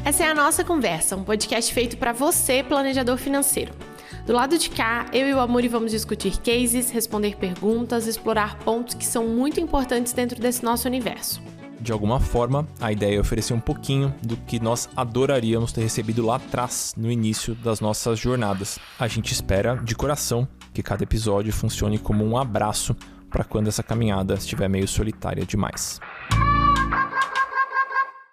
Essa é a Nossa Conversa, um podcast feito para você, planejador financeiro. Do lado de cá, eu e o Amuri vamos discutir cases, responder perguntas, explorar pontos que são muito importantes dentro desse nosso universo. De alguma forma, a ideia é oferecer um pouquinho do que nós adoraríamos ter recebido lá atrás, no início das nossas jornadas. A gente espera, de coração, que cada episódio funcione como um abraço para quando essa caminhada estiver meio solitária demais.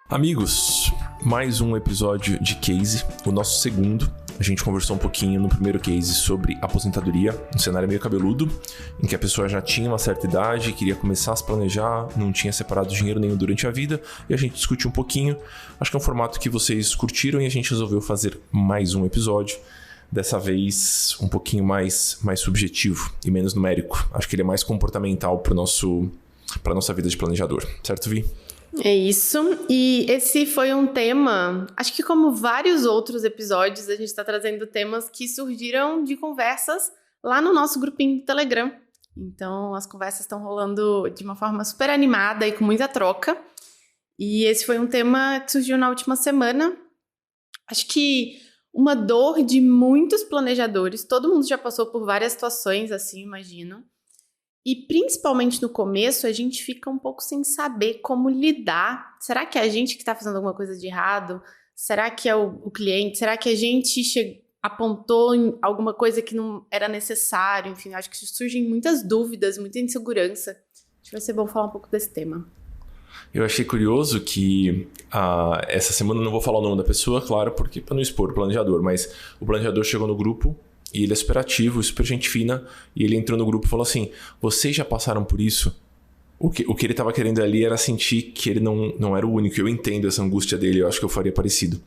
Amigos, mais um episódio de Case, o nosso segundo. A gente conversou um pouquinho no primeiro case sobre aposentadoria, um cenário meio cabeludo, em que a pessoa já tinha uma certa idade, queria começar a se planejar, não tinha separado dinheiro nenhum durante a vida, e a gente discutiu um pouquinho. Acho que é um formato que vocês curtiram e a gente resolveu fazer mais um episódio, dessa vez um pouquinho mais subjetivo e menos numérico. Acho que ele é mais comportamental para nossa vida de planejador, certo, Vi? É isso, e esse foi um tema, acho que como vários outros episódios, a gente está trazendo temas que surgiram de conversas lá no nosso grupinho do Telegram. Então, as conversas estão rolando de uma forma super animada e com muita troca. E esse foi um tema que surgiu na última semana. Acho que uma dor de muitos planejadores, todo mundo já passou por várias situações assim, imagino. E principalmente no começo, a gente fica um pouco sem saber como lidar. Será que é a gente que está fazendo alguma coisa de errado? Será que é o cliente? Será que a gente apontou em alguma coisa que não era necessário? Enfim, acho que surgem muitas dúvidas, muita insegurança. Acho que vai ser bom falar um pouco desse tema. Eu achei curioso que essa semana eu não vou falar o nome da pessoa, claro, porque para não expor o planejador, mas o planejador chegou no grupo e ele é super ativo, super gente fina, e ele entrou no grupo e falou assim: vocês já passaram por isso? O que ele estava querendo ali era sentir que ele não era o único. Eu entendo essa angústia dele, eu acho que eu faria parecido.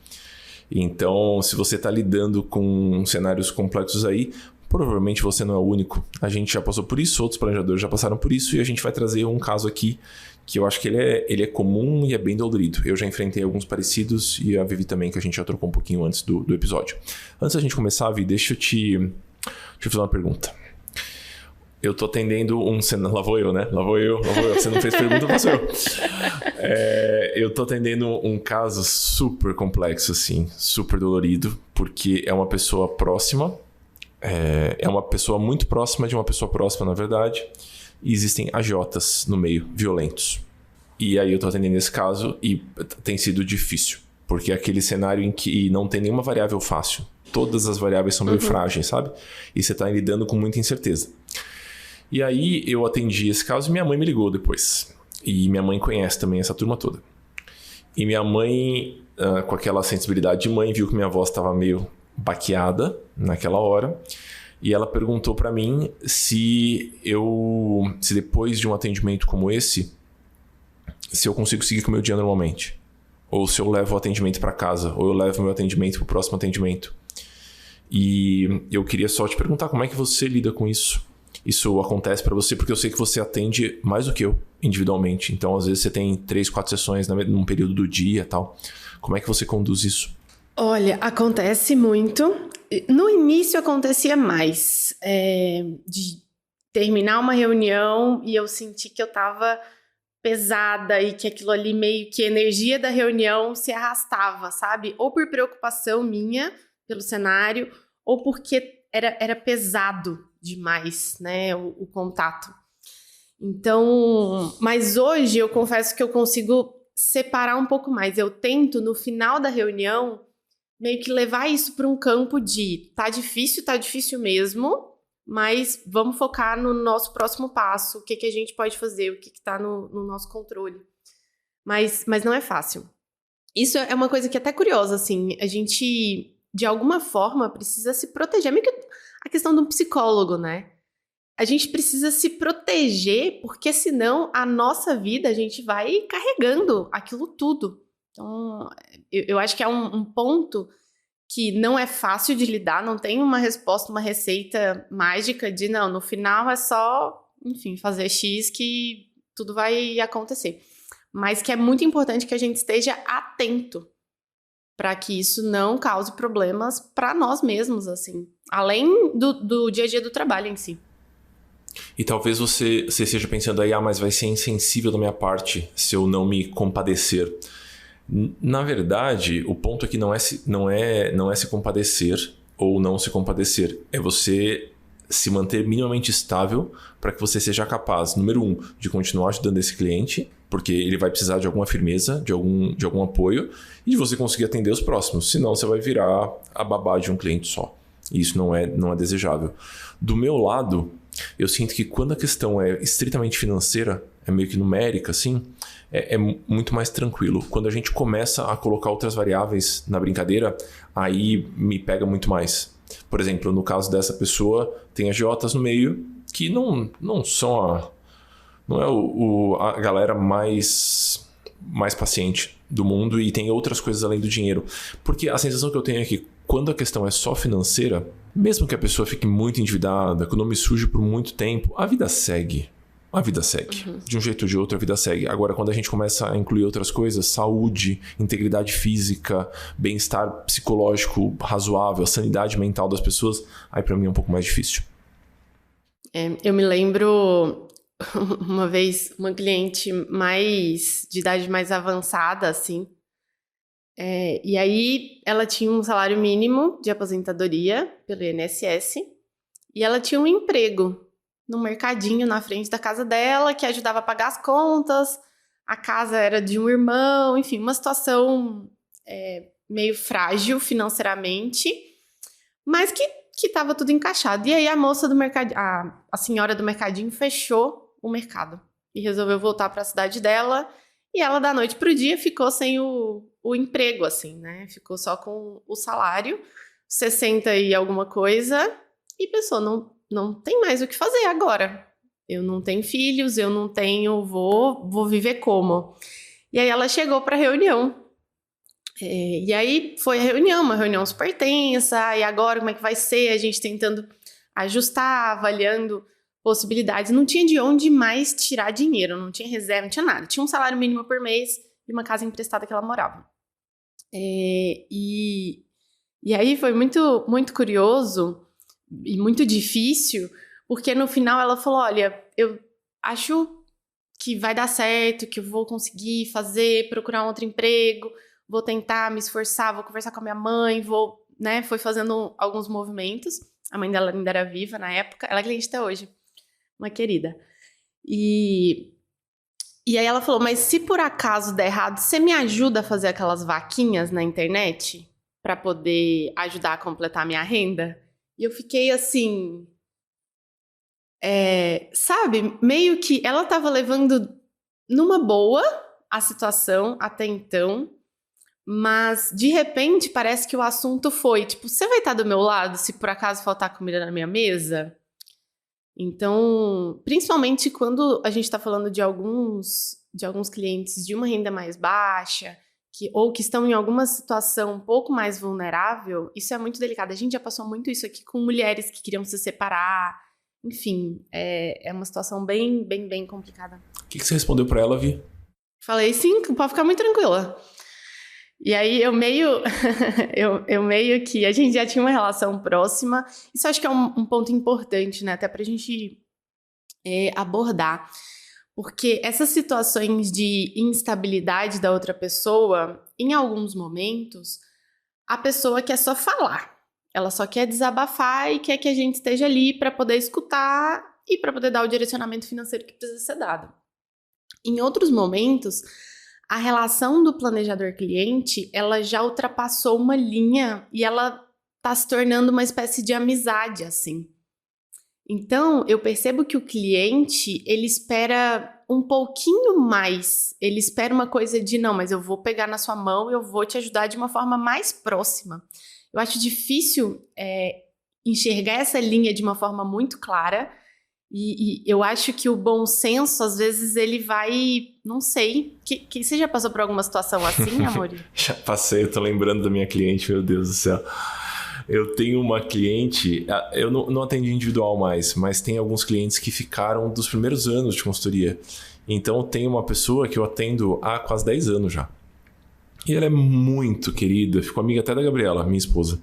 Então, se você está lidando com cenários complexos aí, provavelmente você não é o único. A gente já passou por isso, outros planejadores já passaram por isso, e a gente vai trazer um caso aqui que eu acho que ele é comum e é bem dolorido. Eu já enfrentei alguns parecidos e a Vivi também, que a gente já trocou um pouquinho antes do episódio. Antes da gente começar, Vivi, deixa eu te fazer uma pergunta. Eu tô atendendo um cenário... Lá vou eu, né? Lá vou eu. Você não fez pergunta, mas sou eu. Eu tô atendendo um caso super complexo, assim, super dolorido, porque é uma pessoa próxima, é uma pessoa muito próxima de uma pessoa próxima, na verdade, e existem agiotas no meio, violentos. E aí eu tô atendendo esse caso e tem sido difícil, porque é aquele cenário em que não tem nenhuma variável fácil. Todas as variáveis são meio frágeis, sabe? E você tá lidando com muita incerteza. E aí eu atendi esse caso e minha mãe me ligou depois. E minha mãe conhece também essa turma toda. E minha mãe, com aquela sensibilidade de mãe, viu que minha voz estava meio baqueada naquela hora. E ela perguntou para mim se depois de um atendimento como esse, se eu consigo seguir com o meu dia normalmente. Ou se eu levo o atendimento para casa, ou eu levo o meu atendimento para o próximo atendimento. E eu queria só te perguntar como é que você lida com isso. Isso acontece para você porque eu sei que você atende mais do que eu, individualmente. Então, às vezes, você tem 3, 4 sessões num período do dia e tal. Como é que você conduz isso? Olha, acontece muito. No início acontecia mais. De terminar uma reunião e eu senti que eu estava pesada e que aquilo ali meio que a energia da reunião se arrastava, sabe? Ou por preocupação minha pelo cenário, ou porque era pesado demais, né, o contato. Então, mas hoje eu confesso que eu consigo separar um pouco mais. Eu tento, no final da reunião, meio que levar isso para um campo de tá difícil mesmo, mas vamos focar no nosso próximo passo, o que a gente pode fazer, o que está no nosso controle. Mas não é fácil. Isso é uma coisa que é até curiosa, assim, a gente, de alguma forma, precisa se proteger. Meio que a questão do psicólogo, né? A gente precisa se proteger, porque senão a nossa vida, a gente vai carregando aquilo tudo. Então, eu acho que é um ponto que não é fácil de lidar, não tem uma resposta, uma receita mágica de, não, no final é só, enfim, fazer X que tudo vai acontecer. Mas que é muito importante que a gente esteja atento para que isso não cause problemas para nós mesmos, assim, além do dia a dia do trabalho em si. E talvez você esteja pensando aí, mas vai ser insensível da minha parte se eu não me compadecer. Na verdade, o ponto aqui não é se compadecer ou não se compadecer. É você se manter minimamente estável para que você seja capaz, número 1, de continuar ajudando esse cliente, porque ele vai precisar de alguma firmeza, de algum apoio, e de você conseguir atender os próximos. Senão você vai virar a babá de um cliente só. E isso não é desejável. Do meu lado, eu sinto que quando a questão é estritamente financeira, é meio que numérica, assim, é muito mais tranquilo. Quando a gente começa a colocar outras variáveis na brincadeira, aí me pega muito mais. Por exemplo, no caso dessa pessoa, tem agiotas no meio que não são não é a galera mais paciente do mundo, e tem outras coisas além do dinheiro. Porque a sensação que eu tenho é que quando a questão é só financeira, mesmo que a pessoa fique muito endividada, que o nome suje por muito tempo, a vida segue. A vida segue. Uhum. De um jeito ou de outro, a vida segue. Agora, quando a gente começa a incluir outras coisas, saúde, integridade física, bem-estar psicológico razoável, sanidade mental das pessoas, aí pra mim é um pouco mais difícil. Eu me lembro uma vez, uma cliente de idade mais avançada, assim, e aí ela tinha um salário mínimo de aposentadoria pelo INSS e ela tinha um emprego no mercadinho na frente da casa dela, que ajudava a pagar as contas, a casa era de um irmão, enfim, uma situação meio frágil financeiramente, mas que estava tudo encaixado. E aí a moça do mercadinho, a senhora do mercadinho fechou o mercado e resolveu voltar para a cidade dela, e ela da noite pro dia ficou sem o emprego, assim, né? Ficou só com o salário, 60 e alguma coisa, e pensou, não tem mais o que fazer agora. Eu não tenho filhos, eu não tenho, vou viver como? E aí ela chegou para a reunião. E aí foi a reunião, uma reunião super tensa, e agora como é que vai ser? A gente tentando ajustar, avaliando possibilidades. Não tinha de onde mais tirar dinheiro, não tinha reserva, não tinha nada. Tinha um salário mínimo por mês e uma casa emprestada que ela morava. E aí foi muito, muito curioso e muito difícil, porque no final ela falou, olha, eu acho que vai dar certo, que eu vou conseguir procurar um outro emprego, vou tentar me esforçar, vou conversar com a minha mãe, foi fazendo alguns movimentos. A mãe dela ainda era viva na época, ela é cliente até hoje, uma querida. E aí ela falou, mas se por acaso der errado, você me ajuda a fazer aquelas vaquinhas na internet para poder ajudar a completar a minha renda? E eu fiquei assim, sabe, meio que ela estava levando numa boa a situação até então, mas de repente parece que o assunto foi, tipo, você vai estar do meu lado se por acaso faltar comida na minha mesa? Então, principalmente quando a gente está falando de alguns clientes de uma renda mais baixa, ou que estão em alguma situação um pouco mais vulnerável, isso é muito delicado. A gente já passou muito isso aqui com mulheres que queriam se separar. Enfim, é uma situação bem, bem, bem complicada. O que você respondeu para ela, Vi? Falei, sim, pode ficar muito tranquila. E aí eu meio que... A gente já tinha uma relação próxima. Isso acho que é um ponto importante, né? Até pra gente abordar. Porque essas situações de instabilidade da outra pessoa, em alguns momentos, a pessoa quer só falar. Ela só quer desabafar e quer que a gente esteja ali para poder escutar e para poder dar o direcionamento financeiro que precisa ser dado. Em outros momentos, a relação do planejador-cliente, ela já ultrapassou uma linha e ela está se tornando uma espécie de amizade, assim. Então, eu percebo que o cliente, ele espera um pouquinho mais. Ele espera uma coisa de, não, mas eu vou pegar na sua mão e eu vou te ajudar de uma forma mais próxima. Eu acho difícil enxergar essa linha de uma forma muito clara. E eu acho que o bom senso, às vezes, ele vai... Não sei. Você já passou por alguma situação assim, Amori? Já passei, eu tô lembrando da minha cliente, meu Deus do céu. Eu tenho uma cliente, eu não atendo individual mais, mas tem alguns clientes que ficaram dos primeiros anos de consultoria. Então tem uma pessoa que eu atendo há quase 10 anos já. E ela é muito querida, ficou amiga até da Gabriela, minha esposa.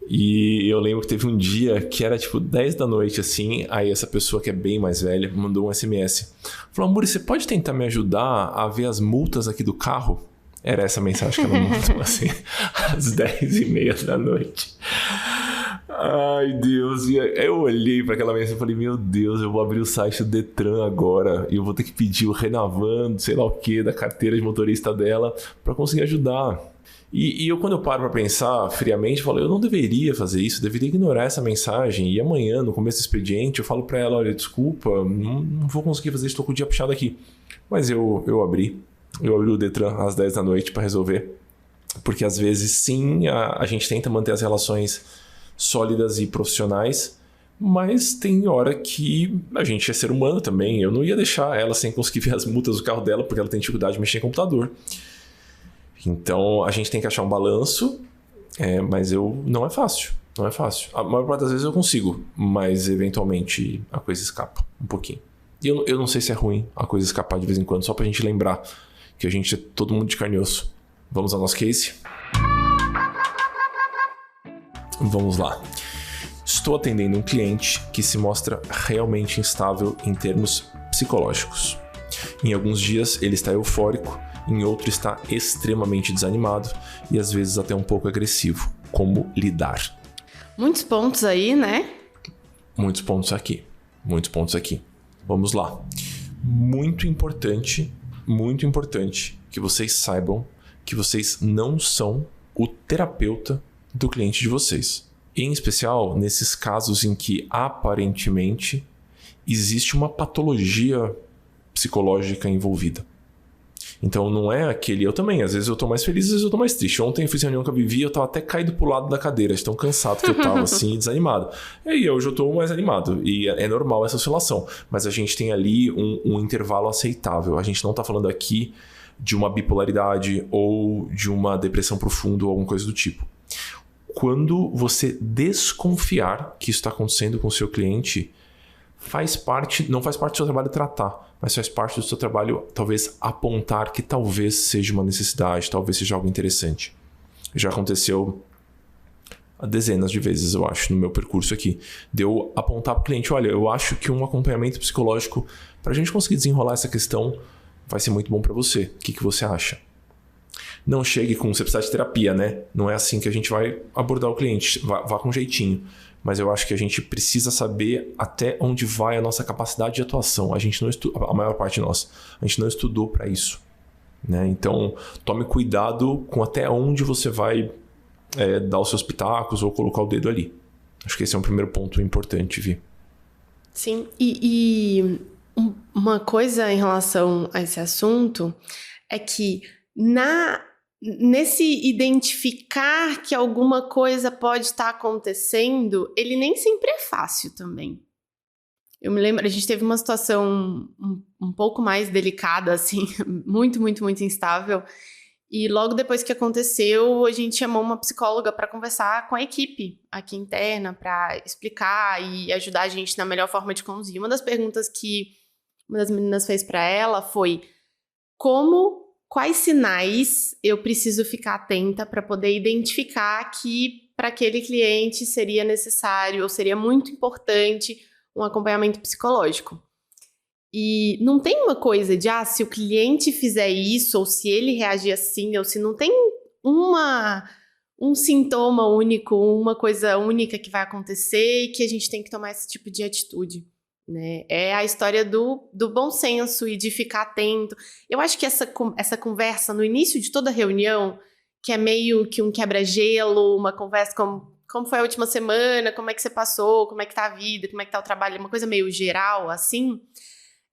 E eu lembro que teve um dia que era tipo 10 da noite, assim, aí essa pessoa que é bem mais velha mandou um SMS. Falou, Amor, você pode tentar me ajudar a ver as multas aqui do carro? Era essa a mensagem que ela mandou, assim, às 10h30 da noite. Ai, Deus. E eu olhei para aquela mensagem e falei, meu Deus, eu vou abrir o site do Detran agora e eu vou ter que pedir o Renavan, sei lá o que, da carteira de motorista dela para conseguir ajudar. E eu, quando eu paro para pensar friamente, falo, eu não deveria fazer isso, eu deveria ignorar essa mensagem. E amanhã, no começo do expediente, eu falo para ela, olha, desculpa, não vou conseguir fazer isso, estou com o dia puxado aqui. Mas eu abri o Detran às 10 da noite para resolver. Porque às vezes, sim, a gente tenta manter as relações sólidas e profissionais, mas tem hora que a gente é ser humano também. Eu não ia deixar ela sem conseguir ver as multas do carro dela, porque ela tem dificuldade de mexer em computador. Então, a gente tem que achar um balanço, mas não é fácil. Não é fácil. A maior parte das vezes eu consigo, mas eventualmente a coisa escapa um pouquinho. E eu não sei se é ruim a coisa escapar de vez em quando, só pra gente lembrar que a gente é todo mundo de carne e osso. Vamos ao nosso case? Vamos lá. Estou atendendo um cliente que se mostra realmente instável em termos psicológicos. Em alguns dias ele está eufórico, em outro está extremamente desanimado e às vezes até um pouco agressivo. Como lidar? Muitos pontos aí, né? Muitos pontos aqui. Vamos lá. Muito importante que vocês saibam que vocês não são o terapeuta do cliente de vocês. Em especial, nesses casos em que aparentemente existe uma patologia psicológica envolvida. Então não é aquele... Eu também, às vezes eu tô mais feliz, às vezes eu tô mais triste. Ontem eu fiz reunião que eu vivi, eu tava até caído pro lado da cadeira, de tão cansado que eu tava, assim, desanimado. E aí hoje eu tô mais animado, e é normal essa oscilação. Mas a gente tem ali um intervalo aceitável. A gente não tá falando aqui de uma bipolaridade ou de uma depressão profunda ou alguma coisa do tipo. Quando você desconfiar que isso está acontecendo com o seu cliente, não faz parte do seu trabalho tratar, mas faz parte do seu trabalho talvez apontar que talvez seja uma necessidade, talvez seja algo interessante. Já aconteceu dezenas de vezes, eu acho, no meu percurso aqui, de eu apontar para o cliente, olha, eu acho que um acompanhamento psicológico, para a gente conseguir desenrolar essa questão, vai ser muito bom para você. O que você acha? Não chegue com você precisa de terapia, né? Não é assim que a gente vai abordar o cliente. Vá com jeitinho. Mas eu acho que a gente precisa saber até onde vai a nossa capacidade de atuação. A gente não a maior parte de nós, a gente não estudou para isso, né? Então, tome cuidado com até onde você vai dar os seus pitacos ou colocar o dedo ali. Acho que esse é um primeiro ponto importante, Vi. Sim, e uma coisa em relação a esse assunto é que nesse identificar que alguma coisa pode estar acontecendo, ele nem sempre é fácil também. Eu me lembro, a gente teve uma situação um pouco mais delicada, assim, muito, muito, muito instável. E logo depois que aconteceu, a gente chamou uma psicóloga para conversar com a equipe aqui interna, para explicar e ajudar a gente na melhor forma de conduzir. Uma das perguntas que uma das meninas fez para ela foi: quais sinais eu preciso ficar atenta para poder identificar que para aquele cliente seria necessário ou seria muito importante um acompanhamento psicológico? E não tem uma coisa de, se o cliente fizer isso, ou se ele reagir assim, ou se não tem um sintoma único, uma coisa única que vai acontecer e que a gente tem que tomar esse tipo de atitude, né? É a história do bom senso e de ficar atento. Eu acho que essa conversa no início de toda reunião, que é meio que um quebra-gelo, uma conversa como foi a última semana, como é que você passou, como é que tá a vida, como é que tá o trabalho, uma coisa meio geral, assim,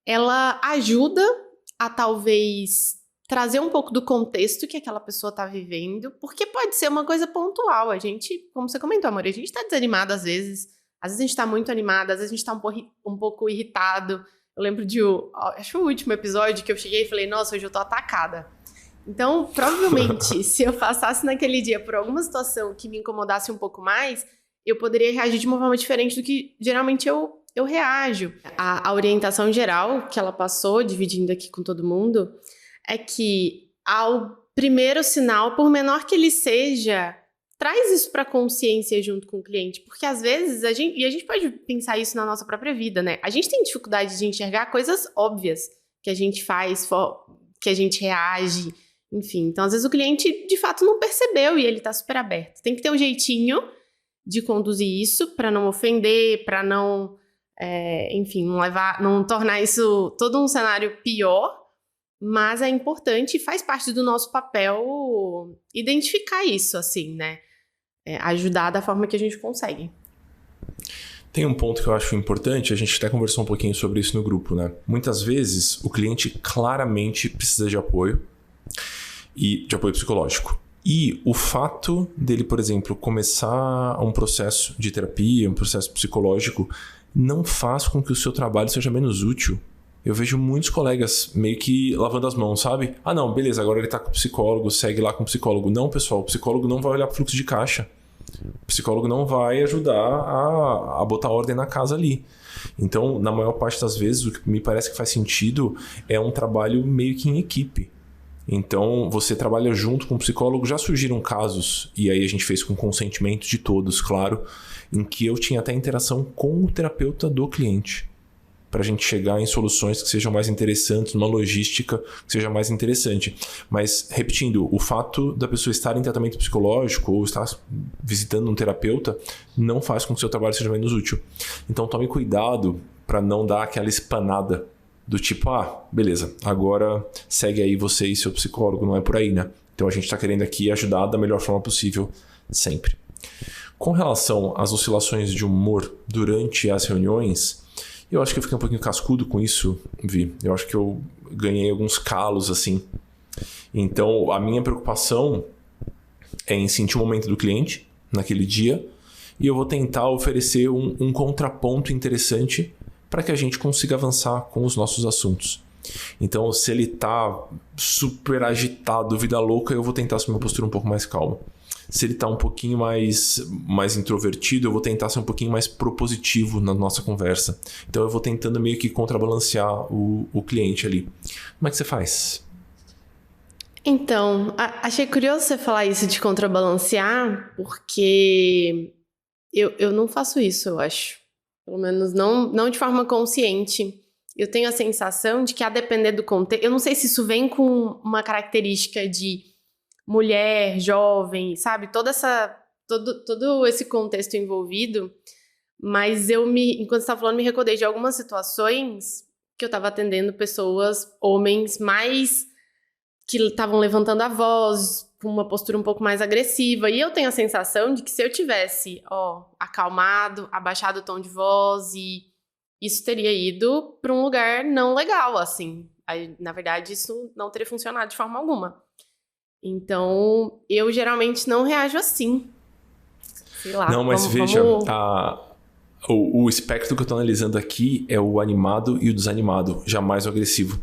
ela ajuda a talvez trazer um pouco do contexto que aquela pessoa tá vivendo, porque pode ser uma coisa pontual. A gente, como você comentou, amor, a gente tá desanimado às vezes a gente tá muito animado, às vezes a gente tá um pouco irritado. Eu lembro acho que o último episódio que eu cheguei e falei, nossa, hoje eu tô atacada. Então, provavelmente, se eu passasse naquele dia por alguma situação que me incomodasse um pouco mais, eu poderia reagir de uma forma diferente do que geralmente eu reajo. A orientação geral que ela passou, dividindo aqui com todo mundo, é que ao primeiro sinal, por menor que ele seja, traz isso para consciência junto com o cliente, porque às vezes a gente pode pensar isso na nossa própria vida, né? A gente tem dificuldade de enxergar coisas óbvias que a gente faz, que a gente reage, enfim. Então, às vezes o cliente de fato não percebeu e ele tá super aberto. Tem que ter um jeitinho de conduzir isso para não ofender, para não, enfim, não tornar isso todo um cenário pior. Mas é importante e faz parte do nosso papel identificar isso, assim, né? Ajudar da forma que a gente consegue. Tem um ponto que eu acho importante, a gente até conversou um pouquinho sobre isso no grupo, né? Muitas vezes o cliente claramente precisa de apoio e de apoio psicológico. E o fato dele, por exemplo, começar um processo de terapia, um processo psicológico, não faz com que o seu trabalho seja menos útil. Eu vejo muitos colegas meio que lavando as mãos, sabe? Ah, não, beleza, agora ele tá com o psicólogo, segue lá com o psicólogo. Não, pessoal, o psicólogo não vai olhar pro fluxo de caixa. O psicólogo não vai ajudar a botar ordem na casa ali. Então, na maior parte das vezes, o que me parece que faz sentido é um trabalho meio que em equipe. Então, você trabalha junto com o psicólogo. Já surgiram casos, e aí a gente fez com consentimento de todos, claro, em que eu tinha até interação com o terapeuta do cliente, para a gente chegar em soluções que sejam mais interessantes, numa logística que seja mais interessante. Mas, repetindo, o fato da pessoa estar em tratamento psicológico ou estar visitando um terapeuta não faz com que o seu trabalho seja menos útil. Então, tome cuidado para não dar aquela espanada do tipo, beleza, agora segue aí você e seu psicólogo, não é por aí, né? Então, a gente está querendo aqui ajudar da melhor forma possível, sempre. Com relação às oscilações de humor durante as reuniões, eu acho que eu fiquei um pouquinho cascudo com isso, Vi. Eu acho que eu ganhei alguns calos, assim. Então, a minha preocupação é em sentir o momento do cliente naquele dia e eu vou tentar oferecer um contraponto interessante para que a gente consiga avançar com os nossos assuntos. Então, se ele tá super agitado, vida louca, eu vou tentar assumir uma postura um pouco mais calma. Se ele está um pouquinho mais introvertido, eu vou tentar ser um pouquinho mais propositivo na nossa conversa. Então eu vou tentando meio que contrabalancear o cliente ali. Como é que você faz? Então, achei curioso você falar isso de contrabalancear, porque eu não faço isso, eu acho. Pelo menos não de forma consciente. Eu tenho a sensação de que, a depender do contexto... Eu não sei se isso vem com uma característica de mulher, jovem, sabe? Todo esse contexto envolvido. Mas enquanto você estava falando, me recordei de algumas situações que eu estava atendendo pessoas, homens, mais que estavam levantando a voz, com uma postura um pouco mais agressiva. E eu tenho a sensação de que se eu tivesse, acalmado, abaixado o tom de voz, e isso teria ido para um lugar não legal, assim. Aí, na verdade, isso não teria funcionado de forma alguma. Então, eu geralmente não reajo assim. Sei lá. Não, mas veja, o espectro que eu estou analisando aqui é o animado e o desanimado, jamais o agressivo.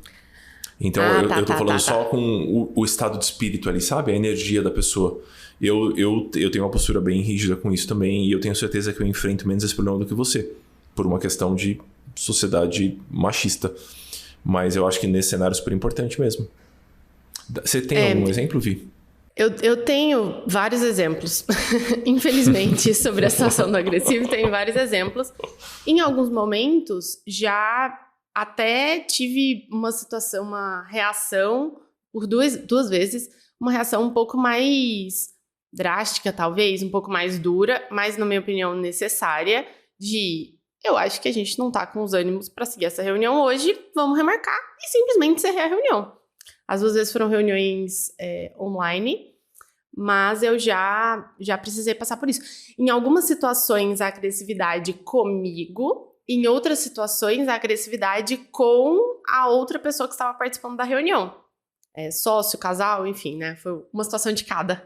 Então, eu tô falando só com o estado de espírito ali, sabe? A energia da pessoa. Eu tenho uma postura bem rígida com isso também, e eu tenho certeza que eu enfrento menos esse problema do que você, por uma questão de sociedade machista. Mas eu acho que nesse cenário é super importante mesmo. Você tem algum exemplo, Vi? Eu tenho vários exemplos, infelizmente, sobre a situação do agressivo, tenho vários exemplos. Em alguns momentos, já até tive uma reação, por duas vezes, uma reação um pouco mais drástica, talvez, um pouco mais dura, mas, na minha opinião, necessária, eu acho que a gente não tá com os ânimos para seguir essa reunião hoje, vamos remarcar e simplesmente encerrar a reunião. As duas vezes foram reuniões online, mas eu já precisei passar por isso. Em algumas situações, a agressividade comigo, em outras situações, a agressividade com a outra pessoa que estava participando da reunião. Sócio, casal, enfim, né? Foi uma situação de cada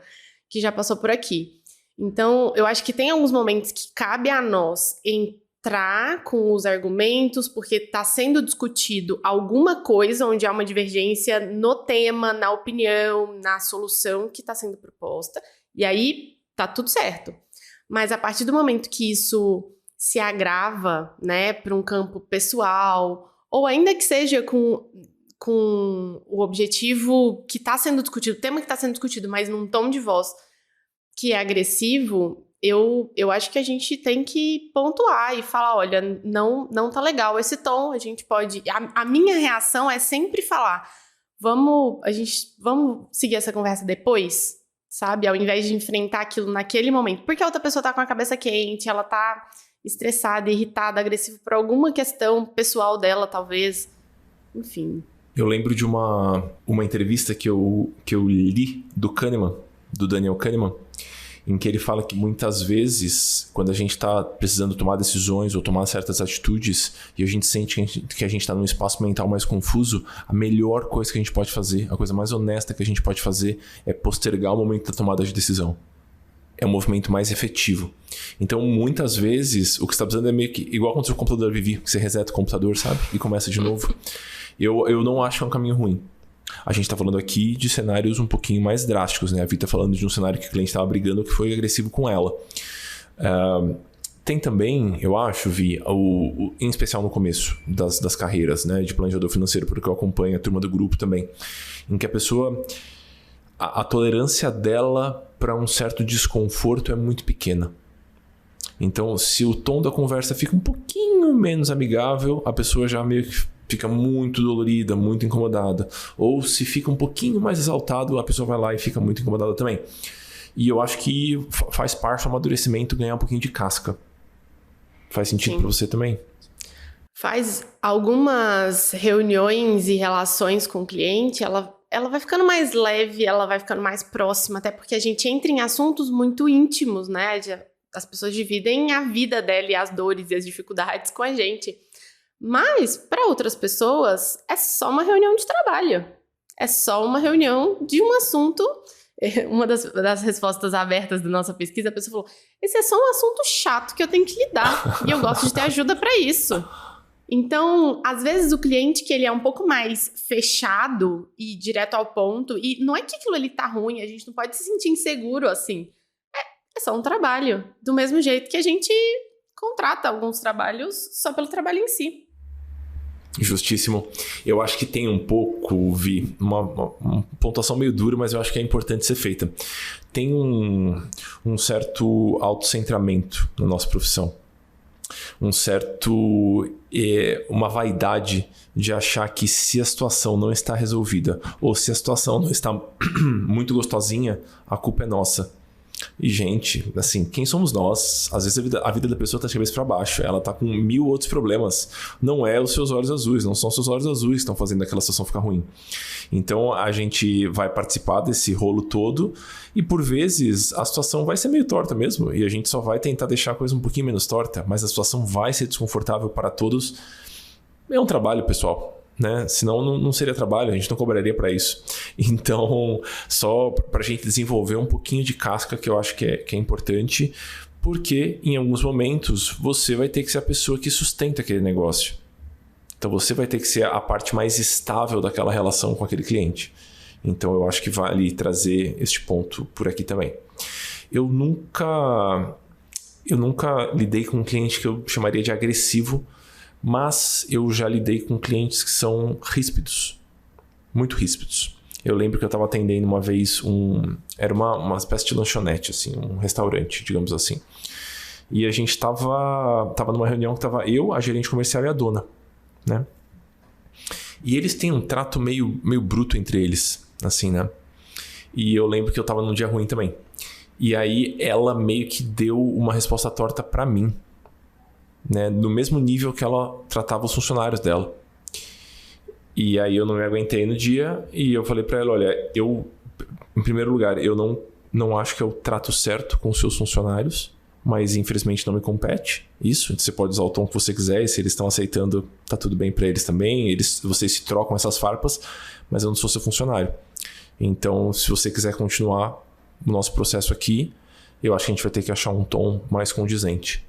que já passou por aqui. Então, eu acho que tem alguns momentos que cabe a nós entrar com os argumentos, porque está sendo discutido alguma coisa onde há uma divergência no tema, na opinião, na solução que está sendo proposta, e aí tá tudo certo. Mas a partir do momento que isso se agrava, né, para um campo pessoal, ou ainda que seja com o objetivo que está sendo discutido, o tema que está sendo discutido, mas num tom de voz que é agressivo, eu acho que a gente tem que pontuar e falar, olha, não tá legal esse tom, a gente pode... A minha reação é sempre falar, vamos seguir essa conversa depois, sabe? Ao invés de enfrentar aquilo naquele momento. Porque a outra pessoa tá com a cabeça quente, ela tá estressada, irritada, agressiva por alguma questão pessoal dela, talvez. Enfim. Eu lembro de uma entrevista que eu li do Kahneman, do Daniel Kahneman, em que ele fala que muitas vezes, quando a gente está precisando tomar decisões ou tomar certas atitudes e a gente sente que a gente está num espaço mental mais confuso, a melhor coisa que a gente pode fazer, a coisa mais honesta que a gente pode fazer é postergar o momento da tomada de decisão. É o movimento mais efetivo. Então, muitas vezes, o que você está precisando é meio que igual quando o seu computador vive, que você reseta o computador, sabe? E começa de novo. Eu não acho que é um caminho ruim. A gente está falando aqui de cenários um pouquinho mais drásticos, né? A Vi está falando de um cenário que o cliente estava brigando que foi agressivo com ela. Tem também, eu acho, Vi, em especial no começo das carreiras, né, de planejador financeiro, porque eu acompanho a turma do grupo também, em que a pessoa, a tolerância dela para um certo desconforto é muito pequena. Então, se o tom da conversa fica um pouquinho menos amigável, a pessoa já meio que fica muito dolorida, muito incomodada. Ou se fica um pouquinho mais exaltado, a pessoa vai lá e fica muito incomodada também. E eu acho que faz parte do amadurecimento ganhar um pouquinho de casca. Faz sentido para você também? Faz. Algumas reuniões e relações com o cliente, ela vai ficando mais leve, ela vai ficando mais próxima, até porque a gente entra em assuntos muito íntimos, né? As pessoas dividem a vida dela e as dores e as dificuldades com a gente. Mas, para outras pessoas, é só uma reunião de trabalho. É só uma reunião de um assunto. Uma das respostas abertas da nossa pesquisa, a pessoa falou, esse é só um assunto chato que eu tenho que lidar. E eu gosto de ter ajuda para isso. Então, às vezes, o cliente que ele é um pouco mais fechado e direto ao ponto, e não é que aquilo ali tá ruim, a gente não pode se sentir inseguro, assim. É só um trabalho. Do mesmo jeito que a gente contrata alguns trabalhos só pelo trabalho em si. Justíssimo. Eu acho que tem um pouco, Vi, uma pontuação meio dura, mas eu acho que é importante ser feita. Tem um certo autocentramento na nossa profissão. Uma vaidade de achar que se a situação não está resolvida ou se a situação não está muito gostosinha, a culpa é nossa. E, gente, assim, quem somos nós? Às vezes a vida da pessoa tá de cabeça para baixo, ela tá com 1000 outros problemas. Não é os seus olhos azuis, não são os seus olhos azuis que estão fazendo aquela situação ficar ruim. Então, a gente vai participar desse rolo todo e, por vezes, a situação vai ser meio torta mesmo e a gente só vai tentar deixar a coisa um pouquinho menos torta, mas a situação vai ser desconfortável para todos. É um trabalho, pessoal. Né? Senão não seria trabalho, a gente não cobraria para isso. Então, só para a gente desenvolver um pouquinho de casca, que eu acho que é importante, porque em alguns momentos você vai ter que ser a pessoa que sustenta aquele negócio. Então, você vai ter que ser a parte mais estável daquela relação com aquele cliente. Então, eu acho que vale trazer este ponto por aqui também. Eu nunca lidei com um cliente que eu chamaria de agressivo, mas eu já lidei com clientes que são ríspidos, muito ríspidos. Eu lembro que eu estava atendendo uma vez era uma espécie de lanchonete, assim, um restaurante, digamos assim. E a gente estava numa reunião que estava eu, a gerente comercial e a dona, né? E eles têm um trato meio bruto entre eles, assim, né? E eu lembro que eu estava num dia ruim também. E aí ela meio que deu uma resposta torta para mim, né, no mesmo nível que ela tratava os funcionários dela. E aí eu não me aguentei no dia e eu falei para ela, olha, em primeiro lugar, eu não acho que eu trato certo com os seus funcionários, mas infelizmente não me compete isso. Você pode usar o tom que você quiser e se eles estão aceitando, tá tudo bem para eles também, vocês se trocam essas farpas, mas eu não sou seu funcionário. Então, se você quiser continuar o nosso processo aqui, eu acho que a gente vai ter que achar um tom mais condizente.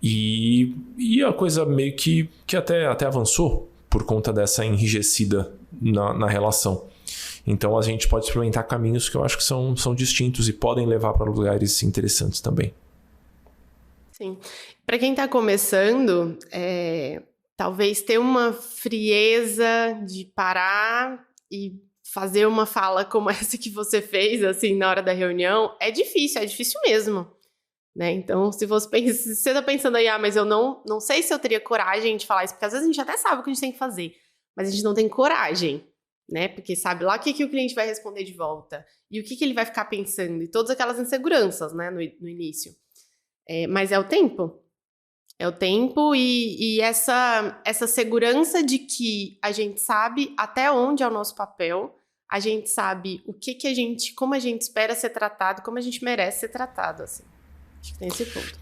E a coisa meio que até avançou por conta dessa enrijecida na relação. Então a gente pode experimentar caminhos que eu acho que são distintos e podem levar para lugares interessantes também. Sim. Para quem está começando, talvez ter uma frieza de parar e fazer uma fala como essa que você fez, assim, na hora da reunião, é difícil mesmo, né? Então, se você tá pensando aí, mas eu não sei se eu teria coragem de falar isso, porque às vezes a gente até sabe o que a gente tem que fazer, mas a gente não tem coragem, né? Porque sabe lá o que o cliente vai responder de volta, e o que ele vai ficar pensando, e todas aquelas inseguranças, né, no início. Mas é o tempo. É o tempo e essa segurança de que a gente sabe até onde é o nosso papel, a gente sabe como a gente espera ser tratado, como a gente merece ser tratado, assim. Acho que tem esse ponto.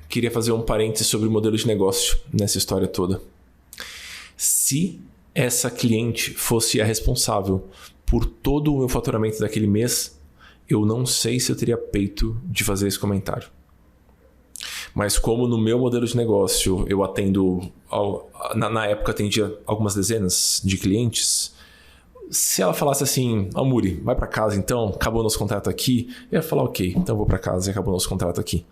Queria fazer um parênteses sobre o modelo de negócio nessa história toda. Se essa cliente fosse a responsável por todo o meu faturamento daquele mês, eu não sei se eu teria peito de fazer esse comentário. Mas como no meu modelo de negócio eu atendo, na época atendia algumas dezenas de clientes, se ela falasse assim, Muri, vai para casa então, acabou nosso contrato aqui, eu ia falar, ok, então eu vou para casa e acabou nosso contrato aqui.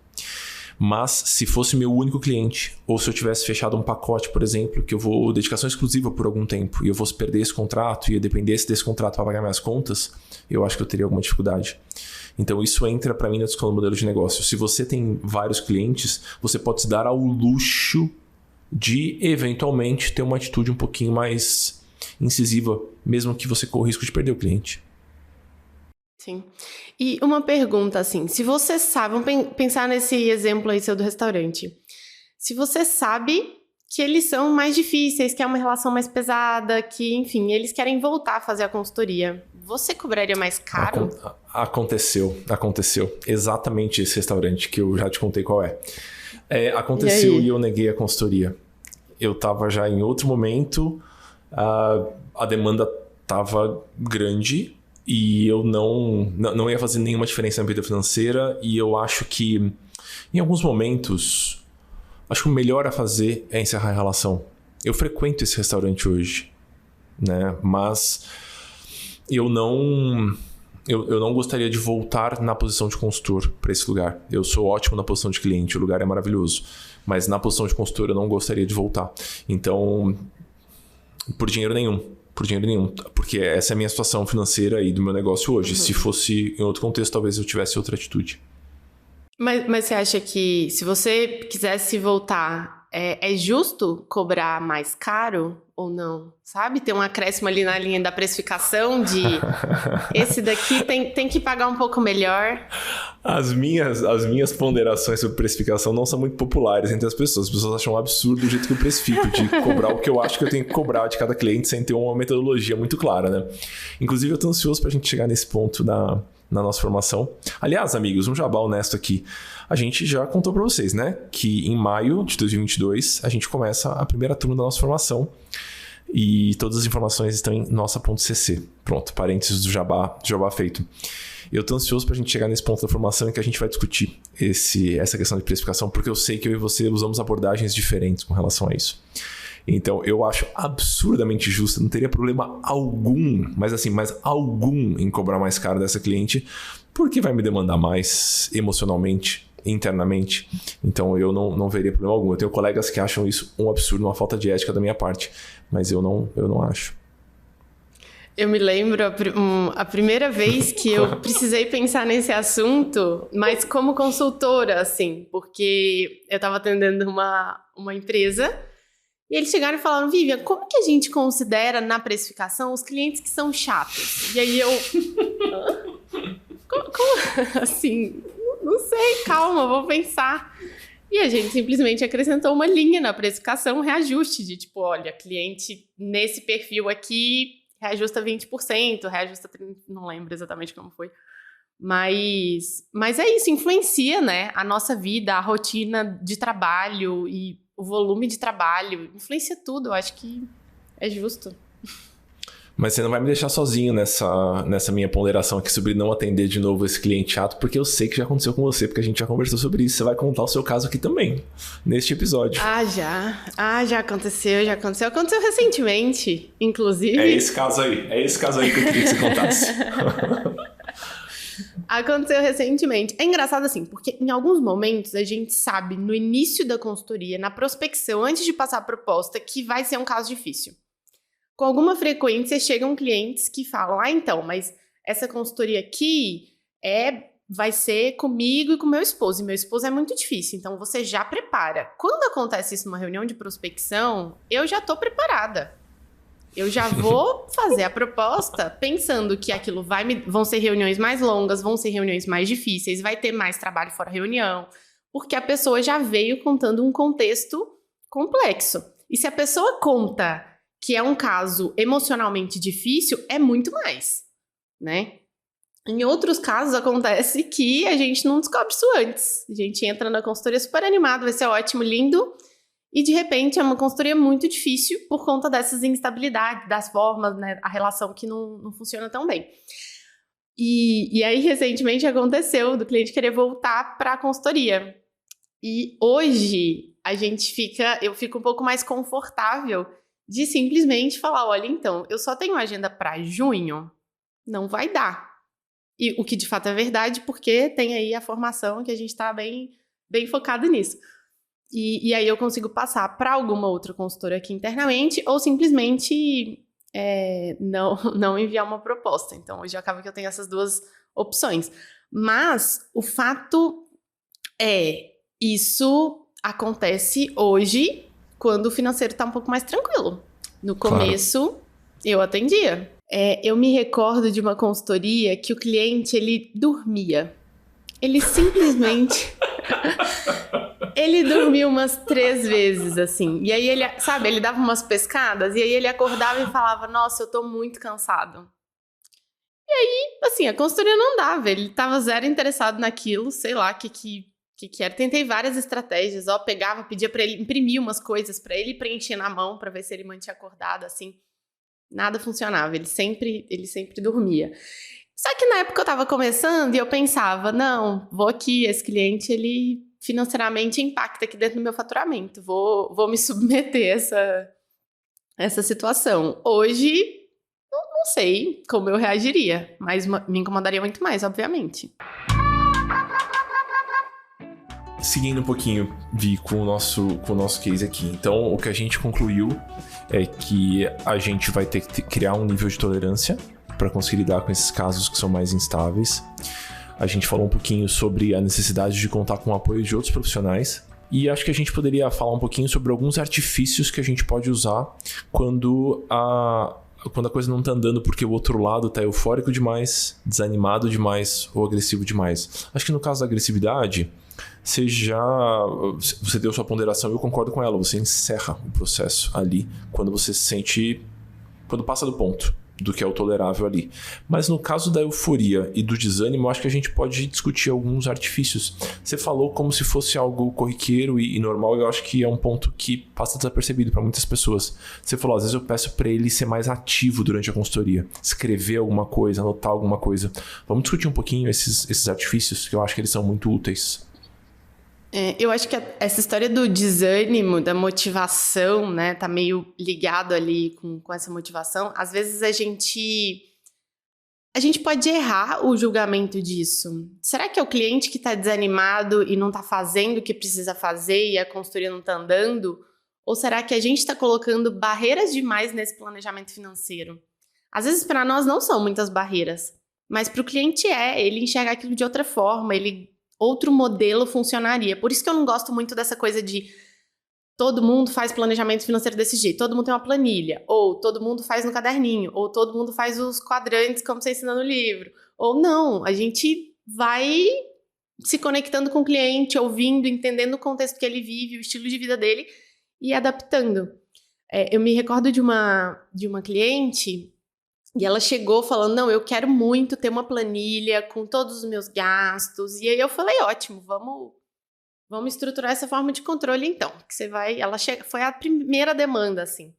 Mas se fosse meu único cliente, ou se eu tivesse fechado um pacote, por exemplo, que eu vou dedicação exclusiva por algum tempo, e eu fosse perder esse contrato e eu dependesse desse contrato para pagar minhas contas, eu acho que eu teria alguma dificuldade. Então isso entra para mim na discussão do modelo de negócio. Se você tem vários clientes, você pode se dar ao luxo de eventualmente ter uma atitude um pouquinho mais incisiva, mesmo que você corra o risco de perder o cliente. Sim. E uma pergunta assim, se você sabe, vamos pensar nesse exemplo aí seu do restaurante. Se você sabe que eles são mais difíceis, que é uma relação mais pesada, que, enfim, eles querem voltar a fazer a consultoria, você cobraria mais caro? Aconteceu. Exatamente esse restaurante que eu já te contei qual é. Aconteceu e eu neguei a consultoria. Eu estava já em outro momento, a demanda estava grande e eu não ia fazer nenhuma diferença na vida financeira, e eu acho que em alguns momentos acho que o melhor a fazer é encerrar a relação. Eu frequento esse restaurante hoje, né? Mas eu não gostaria de voltar na posição de consultor para esse lugar. Eu sou ótimo na posição de cliente, o lugar é maravilhoso. Mas na posição de consultor eu não gostaria de voltar. Então, por dinheiro nenhum. Porque essa é a minha situação financeira e do meu negócio hoje. Se fosse em outro contexto, talvez eu tivesse outra atitude. Mas você acha que se você quisesse voltar, é justo cobrar mais caro ou não? Sabe? Tem um acréscimo ali na linha da precificação de esse daqui tem que pagar um pouco melhor. As minhas ponderações sobre precificação não são muito populares entre as pessoas. As pessoas acham um absurdo o jeito que eu precifico, de cobrar o que eu acho que eu tenho que cobrar de cada cliente sem ter uma metodologia muito clara, né? Inclusive, eu tô ansioso pra gente chegar nesse ponto na nossa formação. Aliás, amigos, um jabá honesto aqui. A gente já contou para vocês, né? Que em maio de 2022 a gente começa a primeira turma da nossa formação. E todas as informações estão em nossa.cc. Pronto, parênteses do jabá feito. Eu tô ansioso pra gente chegar nesse ponto da formação em que a gente vai discutir essa questão de precificação, porque eu sei que eu e você usamos abordagens diferentes com relação a isso. Então, eu acho absurdamente justo, não teria problema algum, mas algum em cobrar mais caro dessa cliente, porque vai me demandar mais emocionalmente, internamente. Então, eu não veria problema algum. Eu tenho colegas que acham isso um absurdo, uma falta de ética da minha parte, mas eu não acho. Eu me lembro a primeira vez que eu precisei pensar nesse assunto, mas como consultora, assim, porque eu estava atendendo uma empresa. E eles chegaram e falaram, Vivian, como que a gente considera na precificação os clientes que são chatos? E aí eu... Como assim? Não sei, calma, vou pensar. E a gente simplesmente acrescentou uma linha na precificação, um reajuste de tipo, olha, cliente nesse perfil aqui reajusta 20%, reajusta 30%, não lembro exatamente como foi. Mas é isso, influencia, né? A nossa vida, a rotina de trabalho e o volume de trabalho, influencia tudo, eu acho que é justo. Mas você não vai me deixar sozinho nessa minha ponderação aqui sobre não atender de novo esse cliente chato, porque eu sei que já aconteceu com você, porque a gente já conversou sobre isso. Você vai contar o seu caso aqui também, neste episódio. Já aconteceu. Aconteceu recentemente, inclusive. É esse caso aí que eu queria que você contasse. Aconteceu recentemente. É engraçado assim, porque em alguns momentos a gente sabe no início da consultoria, na prospecção, antes de passar a proposta, que vai ser um caso difícil. com alguma frequência chegam clientes que falam, então, mas essa consultoria aqui vai ser comigo e com meu esposo, e meu esposo é muito difícil, então você já prepara. Quando acontece isso numa reunião de prospecção, eu já estou preparada. Eu já vou fazer a proposta pensando que aquilo vão ser reuniões mais longas, vão ser reuniões mais difíceis, vai ter mais trabalho fora reunião, porque a pessoa já veio contando um contexto complexo. E se a pessoa conta que é um caso emocionalmente difícil, é muito mais, né? Em outros casos, acontece que a gente não descobre isso antes. A gente entra na consultoria super animado, vai ser ótimo, lindo, e de repente é uma consultoria muito difícil por conta dessas instabilidades, das formas, né? A relação que não funciona tão bem. E aí, recentemente, aconteceu do cliente querer voltar para a consultoria. E hoje, eu fico um pouco mais confortável de simplesmente falar, olha, então, eu só tenho agenda para junho, não vai dar. E o que de fato é verdade, porque tem aí a formação que a gente está bem, bem focado nisso. E aí eu consigo passar para alguma outra consultora aqui internamente ou simplesmente não enviar uma proposta. Então, hoje acaba que eu tenho essas duas opções. Mas o fato isso acontece hoje quando o financeiro está um pouco mais tranquilo. No começo, eu atendia. Eu me recordo de uma consultoria que o cliente, ele dormia. Ele simplesmente... ele dormiu umas 3 vezes, assim. E aí ele dava umas pescadas e aí ele acordava e falava, nossa, eu tô muito cansado. E aí, assim, a consultoria não dava. Ele tava zero interessado naquilo, sei lá, que era. Tentei várias estratégias, pegava, pedia pra ele imprimir umas coisas pra ele preencher na mão pra ver se ele mantinha acordado, assim. Nada funcionava, ele sempre dormia. Só que na época eu tava começando e eu pensava, não, vou aqui, esse cliente, ele financeiramente impacta aqui dentro do meu faturamento, vou me submeter a essa situação. Hoje, não sei como eu reagiria, mas me incomodaria muito mais, obviamente. Seguindo um pouquinho, Vi, com o nosso case aqui. Então, o que a gente concluiu é que a gente vai ter que criar um nível de tolerância para conseguir lidar com esses casos que são mais instáveis. A gente falou um pouquinho sobre a necessidade de contar com o apoio de outros profissionais. E acho que a gente poderia falar um pouquinho sobre alguns artifícios que a gente pode usar quando a coisa não tá andando porque o outro lado tá eufórico demais, desanimado demais ou agressivo demais. Acho que no caso da agressividade, você deu sua ponderação e eu concordo com ela. Você encerra o processo ali quando você quando passa do ponto do que é o tolerável ali. Mas no caso da euforia e do desânimo, eu acho que a gente pode discutir alguns artifícios. Você falou como se fosse algo corriqueiro e normal, eu acho que é um ponto que passa desapercebido para muitas pessoas. Você falou, às vezes eu peço para ele ser mais ativo durante a consultoria, escrever alguma coisa, anotar alguma coisa. Vamos discutir um pouquinho esses artifícios, que eu acho que eles são muito úteis. Eu acho que essa história do desânimo, da motivação, né, tá meio ligado ali com essa motivação. Às vezes a gente pode errar o julgamento disso. Será que é o cliente que tá desanimado e não tá fazendo o que precisa fazer e a consultoria não tá andando? Ou será que a gente tá colocando barreiras demais nesse planejamento financeiro? Às vezes para nós não são muitas barreiras, mas para o cliente ele enxerga aquilo de outra forma, outro modelo funcionaria. Por isso que eu não gosto muito dessa coisa de todo mundo faz planejamento financeiro desse jeito, todo mundo tem uma planilha, ou todo mundo faz no caderninho, ou todo mundo faz os quadrantes como você ensina no livro. Ou não, a gente vai se conectando com o cliente, ouvindo, entendendo o contexto que ele vive, o estilo de vida dele e adaptando. Eu me recordo de uma cliente. E ela chegou falando, não, eu quero muito ter uma planilha com todos os meus gastos. E aí eu falei, ótimo, vamos estruturar essa forma de controle então. Foi a primeira demanda, assim.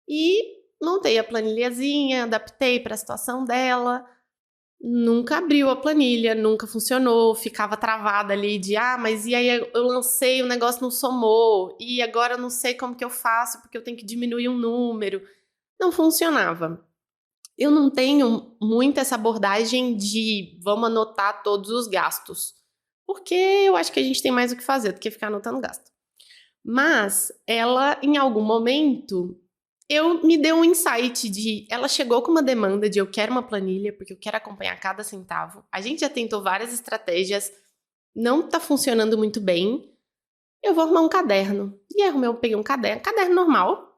E montei a planilhazinha, adaptei para a situação dela. Nunca abriu a planilha, nunca funcionou, ficava travada ali mas e aí eu lancei, o negócio não somou. E agora eu não sei como que eu faço, porque eu tenho que diminuir um número. Não funcionava. Eu não tenho muito essa abordagem de vamos anotar todos os gastos, porque eu acho que a gente tem mais o que fazer do que ficar anotando gasto. Mas ela, em algum momento, me deu um insight ela chegou com uma demanda de eu quero uma planilha, porque eu quero acompanhar cada centavo. A gente já tentou várias estratégias, não tá funcionando muito bem. Eu vou arrumar um caderno. E eu peguei um caderno normal,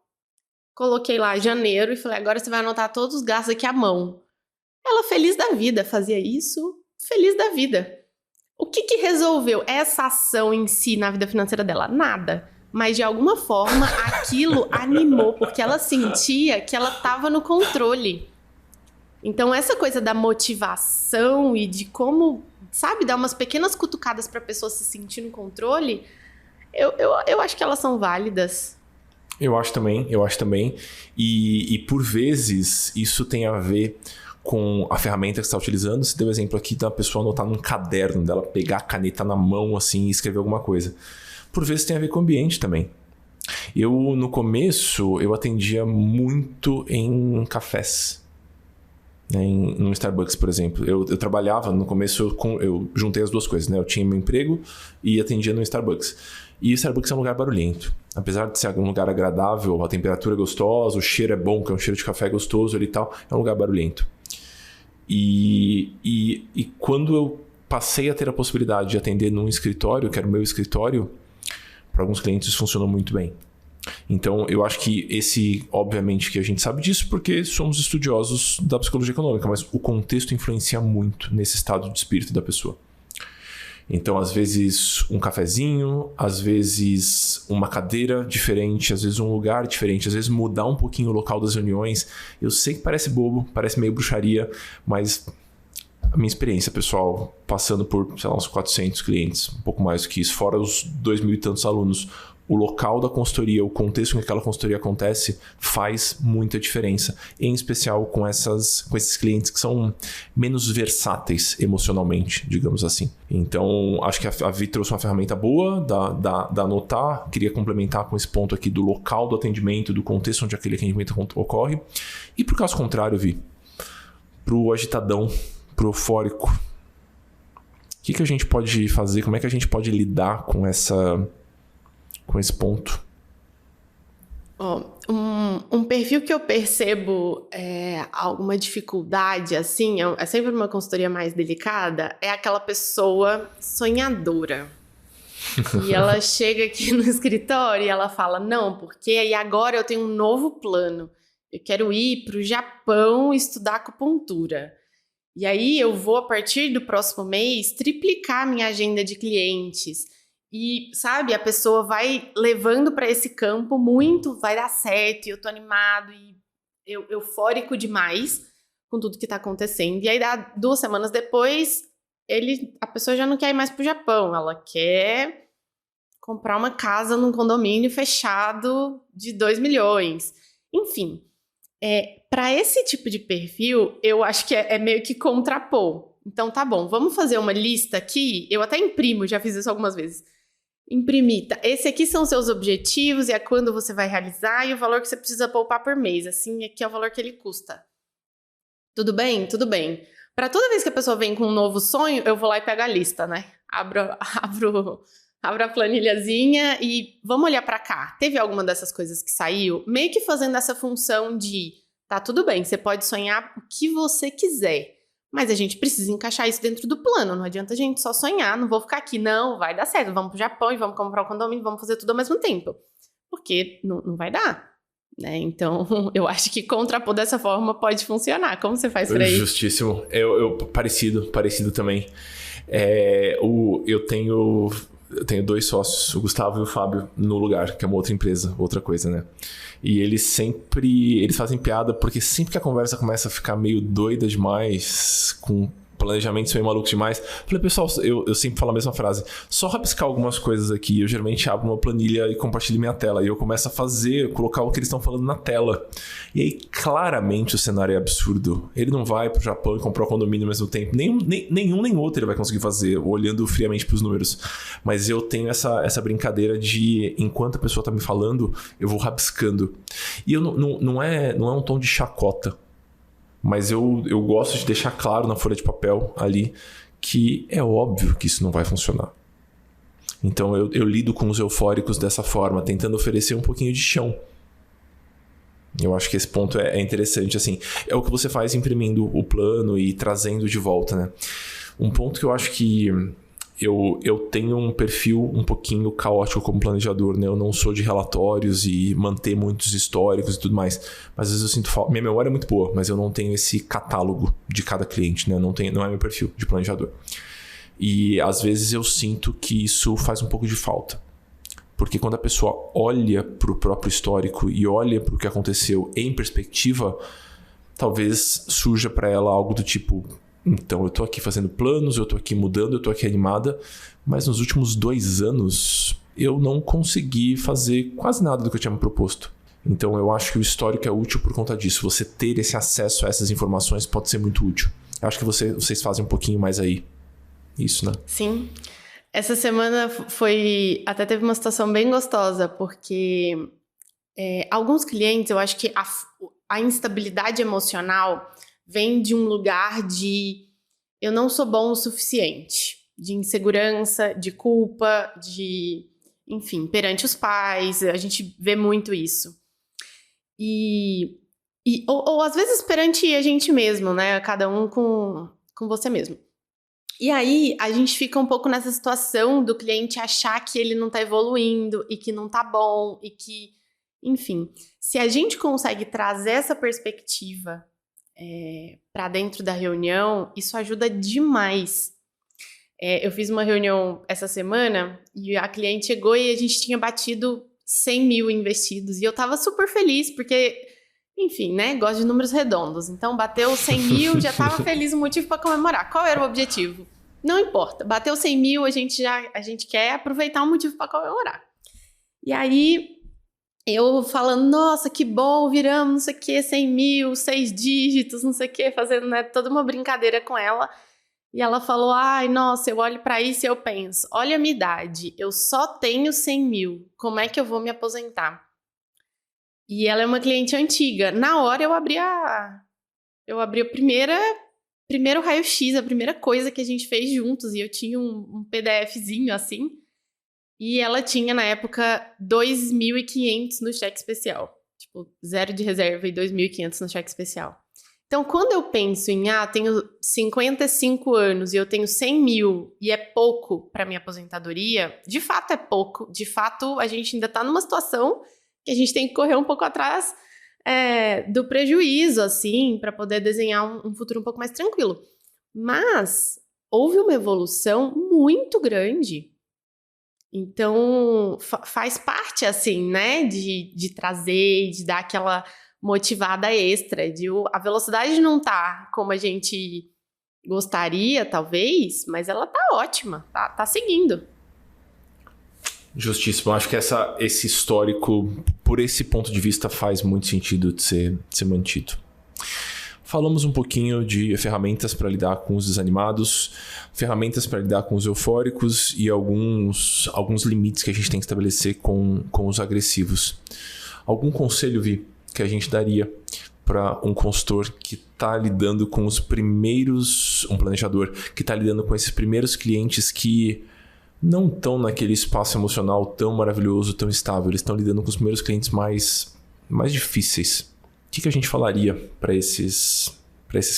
coloquei lá janeiro e falei, agora você vai anotar todos os gastos aqui à mão. Ela feliz da vida fazia isso, feliz da vida. O que resolveu essa ação em si na vida financeira dela? Nada. Mas, de alguma forma, aquilo animou, porque ela sentia que ela estava no controle. Então, essa coisa da motivação e de como, sabe, dar umas pequenas cutucadas para a pessoa se sentir no controle, eu acho que elas são válidas. Eu acho também. E por vezes, isso tem a ver com a ferramenta que você está utilizando. Você deu o exemplo aqui da pessoa anotar num caderno, dela pegar a caneta na mão assim e escrever alguma coisa. Por vezes tem a ver com o ambiente também. No começo, eu atendia muito em cafés. Né? No Starbucks, por exemplo. Eu trabalhava, no começo, eu juntei as duas coisas. Né? Eu tinha meu emprego e atendia no Starbucks. E o Starbucks é um lugar barulhento. Apesar de ser um lugar agradável, a temperatura é gostosa, o cheiro é bom, que é um cheiro de café gostoso ali e tal, é um lugar barulhento. E quando eu passei a ter a possibilidade de atender num escritório, que era o meu escritório, para alguns clientes isso funcionou muito bem. Então, eu acho que obviamente que a gente sabe disso porque somos estudiosos da psicologia econômica, mas o contexto influencia muito nesse estado de espírito da pessoa. Então, às vezes um cafezinho, às vezes uma cadeira diferente, às vezes um lugar diferente, às vezes mudar um pouquinho o local das reuniões. Eu sei que parece bobo, parece meio bruxaria, mas a minha experiência, pessoal, passando por, sei lá, uns 400 clientes, um pouco mais do que isso, fora os 2.000 e tantos alunos, o local da consultoria, o contexto em que aquela consultoria acontece faz muita diferença, em especial com esses clientes que são menos versáteis emocionalmente, digamos assim. Então, acho que a Vi trouxe uma ferramenta boa da anotar, queria complementar com esse ponto aqui do local do atendimento, do contexto onde aquele atendimento ocorre. E por caso contrário, Vi, pro agitadão, pro eufórico, o que a gente pode fazer? Como é que a gente pode lidar com esse ponto? Um perfil que eu percebo alguma dificuldade, assim, é sempre uma consultoria mais delicada, é aquela pessoa sonhadora. E ela chega aqui no escritório e ela fala, não, porque aí agora eu tenho um novo plano. Eu quero ir para o Japão estudar acupuntura. E aí eu vou, a partir do próximo mês, triplicar minha agenda de clientes. E, sabe, a pessoa vai levando para esse campo muito, vai dar certo, e eu tô animado e eufórico demais com tudo que tá acontecendo. E aí, 2 semanas depois, a pessoa já não quer ir mais pro Japão, ela quer comprar uma casa num condomínio fechado de 2 milhões. Enfim, para esse tipo de perfil, eu acho que é meio que contrapor. Então, tá bom, vamos fazer uma lista aqui. Eu até imprimo, já fiz isso algumas vezes. Imprimir, esse aqui são os seus objetivos e é quando você vai realizar e o valor que você precisa poupar por mês. Assim, aqui é o valor que ele custa. Tudo bem? Tudo bem. Para toda vez que a pessoa vem com um novo sonho, eu vou lá e pego a lista, né? Abro a planilhazinha e vamos olhar para cá. Teve alguma dessas coisas que saiu? Meio que fazendo essa função de, tá tudo bem, você pode sonhar o que você quiser. Mas a gente precisa encaixar isso dentro do plano. Não adianta a gente só sonhar, não vou ficar aqui. Não, vai dar certo. Vamos pro Japão e vamos comprar um condomínio, vamos fazer tudo ao mesmo tempo. Porque não vai dar. Né? Então, eu acho que contrapor dessa forma pode funcionar. Como você faz por aí? Justíssimo. Parecido também. Eu tenho 2 sócios, o Gustavo e o Fábio, no Lugar, que é uma outra empresa, outra coisa, né? E eles fazem piada, porque sempre que a conversa começa a ficar meio doida demais, com planejamentos meio malucos demais, falei, pessoal, eu sempre falo a mesma frase, só rabiscar algumas coisas aqui, eu geralmente abro uma planilha e compartilho minha tela, e eu começo a colocar o que eles estão falando na tela. E aí, claramente, o cenário é absurdo. Ele não vai pro Japão e comprar o condomínio ao mesmo tempo. Nenhum nem outro ele vai conseguir fazer, olhando friamente pros números. Mas eu tenho essa brincadeira de, enquanto a pessoa tá me falando, eu vou rabiscando. E não é um tom de chacota. Mas eu gosto de deixar claro na folha de papel ali que é óbvio que isso não vai funcionar. Então eu lido com os eufóricos dessa forma, tentando oferecer um pouquinho de chão. Eu acho que esse ponto é interessante, assim. É o que você faz imprimindo o plano e trazendo de volta, né? Um ponto que eu acho que eu tenho um perfil um pouquinho caótico como planejador, né? Eu não sou de relatórios e manter muitos históricos e tudo mais. Mas às vezes eu sinto falta. Minha memória é muito boa, mas eu não tenho esse catálogo de cada cliente, né? Não é meu perfil de planejador. E às vezes eu sinto que isso faz um pouco de falta. Porque quando a pessoa olha para o próprio histórico e olha para o que aconteceu em perspectiva, talvez surja para ela algo do tipo: então, eu estou aqui fazendo planos, eu estou aqui mudando, eu estou aqui animada, mas nos últimos 2 anos eu não consegui fazer quase nada do que eu tinha me proposto. Então, eu acho que o histórico é útil por conta disso. Você ter esse acesso a essas informações pode ser muito útil. Eu acho que vocês fazem um pouquinho mais aí. Isso, né? Sim. Essa semana até teve uma situação bem gostosa, porque alguns clientes, eu acho que a instabilidade emocional vem de um lugar de eu não sou bom o suficiente, de insegurança, de culpa, enfim, perante os pais, a gente vê muito isso. Ou às vezes perante a gente mesmo, né? Cada um com você mesmo. E aí, a gente fica um pouco nessa situação do cliente achar que ele não tá evoluindo e que não tá bom e que, enfim, se a gente consegue trazer essa perspectiva para dentro da reunião, isso ajuda demais. Eu fiz uma reunião essa semana e a cliente chegou e a gente tinha batido 100 mil investidos e eu tava super feliz porque, enfim, né, gosto de números redondos. Então, bateu 100 mil, já tava feliz, o motivo para comemorar. Qual era o objetivo? Não importa, bateu 100 mil, a gente quer aproveitar um motivo para comemorar. E aí, eu falando, nossa, que bom, viramos, não sei o que, 100 mil, 6 dígitos, não sei o que, fazendo, né, toda uma brincadeira com ela. E ela falou, ai, nossa, eu olho para isso e eu penso, olha a minha idade, eu só tenho 100 mil, como é que eu vou me aposentar? E ela é uma cliente antiga. Na hora eu abri o primeiro raio-x, a primeira coisa que a gente fez juntos, e eu tinha um PDFzinho assim, e ela tinha na época 2.500 no cheque especial, tipo, 0 de reserva e 2.500 no cheque especial. Então, quando eu penso em, tenho 55 anos e eu tenho 100 mil e é pouco para minha aposentadoria, de fato é pouco, de fato a gente ainda tá numa situação que a gente tem que correr um pouco atrás do prejuízo, assim, para poder desenhar um futuro um pouco mais tranquilo. Mas houve uma evolução muito grande. Então, faz parte, assim, né, de trazer, de dar aquela motivada extra, a velocidade não tá como a gente gostaria, talvez, mas ela tá ótima, tá seguindo. Justíssimo. Eu acho que esse histórico, por esse ponto de vista, faz muito sentido de ser mantido. Falamos um pouquinho de ferramentas para lidar com os desanimados, ferramentas para lidar com os eufóricos e alguns limites que a gente tem que estabelecer com os agressivos. Algum conselho, Vi, que a gente daria para um consultor que está lidando com os primeiros, um planejador que está lidando com esses primeiros clientes que não estão naquele espaço emocional tão maravilhoso, tão estável. Eles estão lidando com os primeiros clientes mais difíceis. O que a gente falaria para esses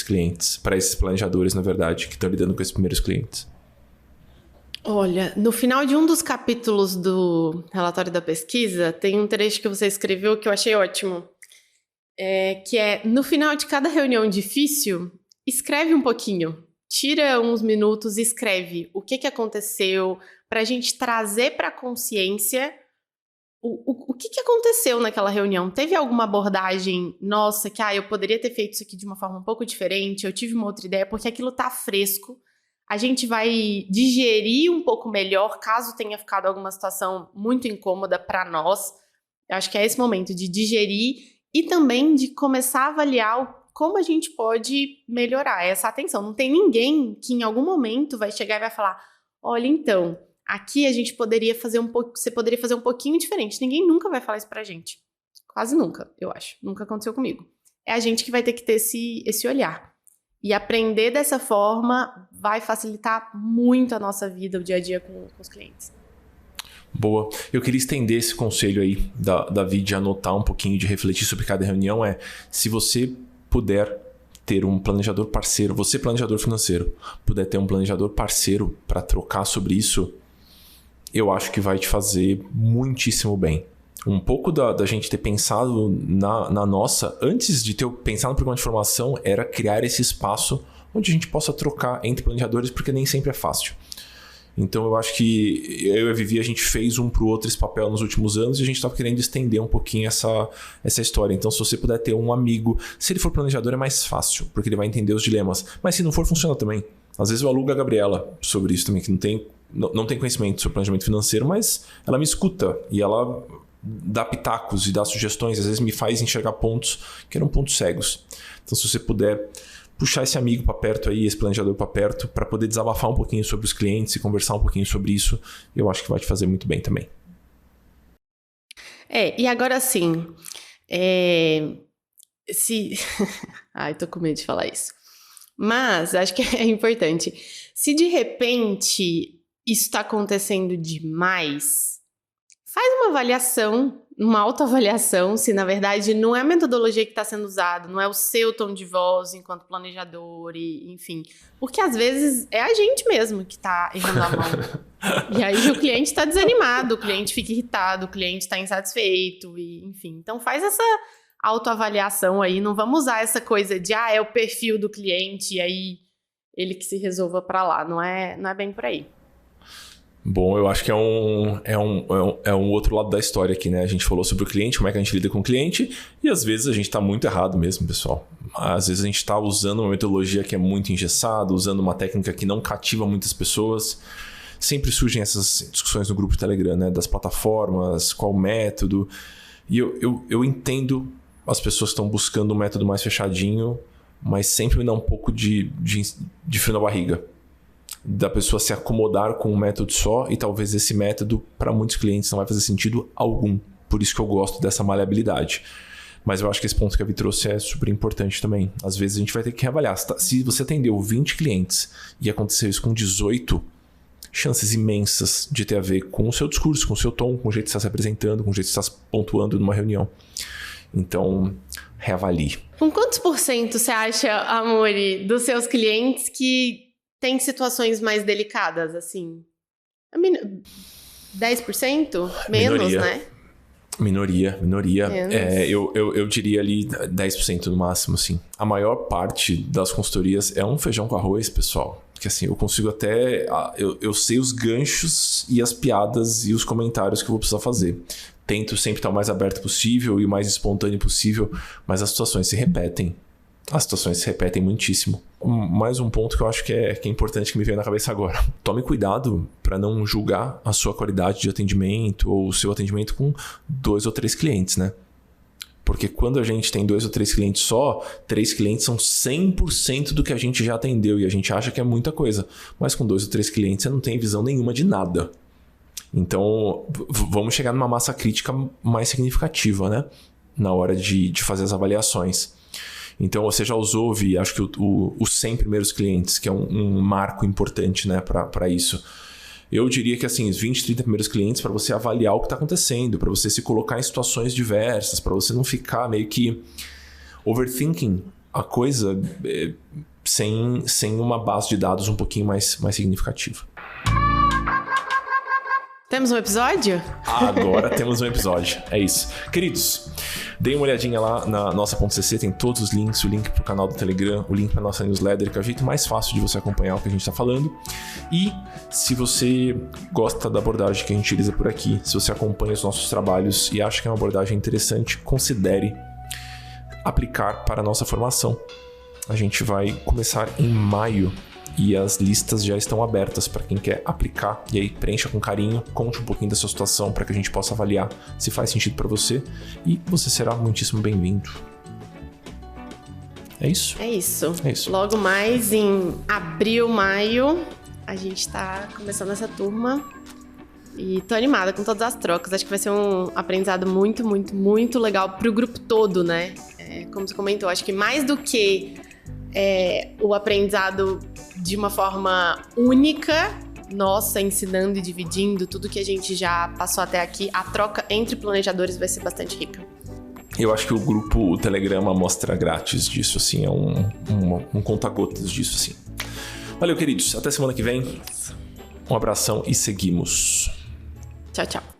clientes, para esses planejadores, na verdade, que estão lidando com esses primeiros clientes? Olha, no final de um dos capítulos do relatório da pesquisa, tem um trecho que você escreveu que eu achei ótimo. Que é, no final de cada reunião difícil, escreve um pouquinho. Tira uns minutos e escreve o que aconteceu, para a gente trazer para a consciência o que aconteceu naquela reunião. Teve alguma abordagem nossa que eu poderia ter feito isso aqui de uma forma um pouco diferente, eu tive uma outra ideia, porque aquilo tá fresco. A gente vai digerir um pouco melhor caso tenha ficado alguma situação muito incômoda para nós. Eu acho que é esse momento de digerir e também de começar a avaliar como a gente pode melhorar essa atenção. Não tem ninguém que em algum momento vai chegar e vai falar, olha, então, aqui a gente poderia fazer você poderia fazer um pouquinho diferente. Ninguém nunca vai falar isso pra gente. Quase nunca, eu acho. Nunca aconteceu comigo. É a gente que vai ter que ter esse olhar. E aprender dessa forma vai facilitar muito a nossa vida, o dia a dia com os clientes. Boa. Eu queria estender esse conselho aí da Davi de anotar um pouquinho, de refletir sobre cada reunião. Se você puder ter um planejador parceiro, você planejador financeiro, puder ter um planejador parceiro para trocar sobre isso, eu acho que vai te fazer muitíssimo bem. Um pouco da gente ter pensado na nossa, antes de ter pensado no programa de formação, era criar esse espaço onde a gente possa trocar entre planejadores, porque nem sempre é fácil. Então eu acho que eu e a Vivi, a gente fez um pro outro esse papel nos últimos anos e a gente estava querendo estender um pouquinho essa história. Então se você puder ter um amigo, se ele for planejador é mais fácil, porque ele vai entender os dilemas. Mas se não for, funciona também. Às vezes eu alugo a Gabriela sobre isso também, que não tem conhecimento sobre planejamento financeiro, mas ela me escuta e ela dá pitacos e dá sugestões, às vezes me faz enxergar pontos que eram pontos cegos. Então se você puder puxar esse amigo para perto aí, esse planejador para perto, para poder desabafar um pouquinho sobre os clientes e conversar um pouquinho sobre isso, eu acho que vai te fazer muito bem também. E agora sim, Ai, tô com medo de falar isso. Mas acho que é importante. Se de repente isso está acontecendo demais, faz uma avaliação, uma autoavaliação, se na verdade não é a metodologia que está sendo usada, não é o seu tom de voz enquanto planejador, enfim. Porque às vezes é a gente mesmo que está errando a mão. E aí o cliente está desanimado, o cliente fica irritado, o cliente está insatisfeito, enfim. Então faz essa autoavaliação aí, não vamos usar essa coisa de é o perfil do cliente e aí ele que se resolva para lá, não é bem por aí. Bom, eu acho que é um outro lado da história aqui, né? A gente falou sobre o cliente, como é que a gente lida com o cliente, e às vezes a gente está muito errado mesmo, pessoal. Às vezes a gente está usando uma metodologia que é muito engessada, usando uma técnica que não cativa muitas pessoas. Sempre surgem essas discussões no grupo do Telegram, né? Das plataformas, qual método. E eu entendo as pessoas que estão buscando um método mais fechadinho, mas sempre me dá um pouco de frio na barriga. Da pessoa se acomodar com um método só e talvez esse método para muitos clientes não vai fazer sentido algum. Por isso que eu gosto dessa maleabilidade. Mas eu acho que esse ponto que a Vi trouxe é super importante também. Às vezes a gente vai ter que reavaliar. Se você atendeu 20 clientes e aconteceu isso com 18, chances imensas de ter a ver com o seu discurso, com o seu tom, com o jeito que você está se apresentando, com o jeito que você está pontuando numa reunião. Então, reavalie. Com quantos por cento você acha, Amori, dos seus clientes que tem situações mais delicadas, assim? 10%? Menos, minoria, né? Minoria. Eu diria ali 10% no máximo, assim. A maior parte das consultorias é um feijão com arroz, pessoal. Porque assim, eu consigo até... Eu sei os ganchos e as piadas e os comentários que eu vou precisar fazer. Tento sempre estar o mais aberto possível e o mais espontâneo possível, mas as situações se repetem. As situações se repetem muitíssimo. Mais um ponto que eu acho que é importante, que me veio na cabeça agora. Tome cuidado para não julgar a sua qualidade de atendimento ou o seu atendimento com 2 ou 3 clientes, né? Porque quando a gente tem 2 ou 3 clientes só, 3 clientes são 100% do que a gente já atendeu e a gente acha que é muita coisa. Mas com 2 ou 3 clientes você não tem visão nenhuma de nada. Então, vamos chegar numa massa crítica mais significativa, né? Na hora de fazer as avaliações. Então, você já usou, Vi, acho que os 100 primeiros clientes, que é um marco importante, né, para isso. Eu diria que assim, os 20, 30 primeiros clientes para você avaliar o que está acontecendo, para você se colocar em situações diversas, para você não ficar meio que overthinking a coisa sem uma base de dados um pouquinho mais significativa. Temos um episódio? Agora temos um episódio. É isso. Queridos, deem uma olhadinha lá na nossa.cc, tem todos os links, o link pro canal do Telegram, o link pra nossa newsletter, que é o jeito mais fácil de você acompanhar o que a gente tá falando. E se você gosta da abordagem que a gente utiliza por aqui, se você acompanha os nossos trabalhos e acha que é uma abordagem interessante, considere aplicar para a nossa formação. A gente vai começar em maio. E as listas já estão abertas para quem quer aplicar. E aí preencha com carinho, conte um pouquinho da sua situação para que a gente possa avaliar se faz sentido para você. E você será muitíssimo bem-vindo. É isso? É isso. Logo mais em abril, maio, a gente está começando essa turma. E tô animada com todas as trocas. Acho que vai ser um aprendizado muito, muito, muito legal pro grupo todo, né? Como você comentou, acho que mais do que o aprendizado de uma forma única, nossa ensinando e dividindo tudo que a gente já passou até aqui, a troca entre planejadores vai ser bastante rica. Eu acho que o grupo, o Telegram, uma amostra grátis disso, assim, é um conta-gotas disso, assim. Valeu, queridos. Até semana que vem. Um abração e seguimos. Tchau, tchau.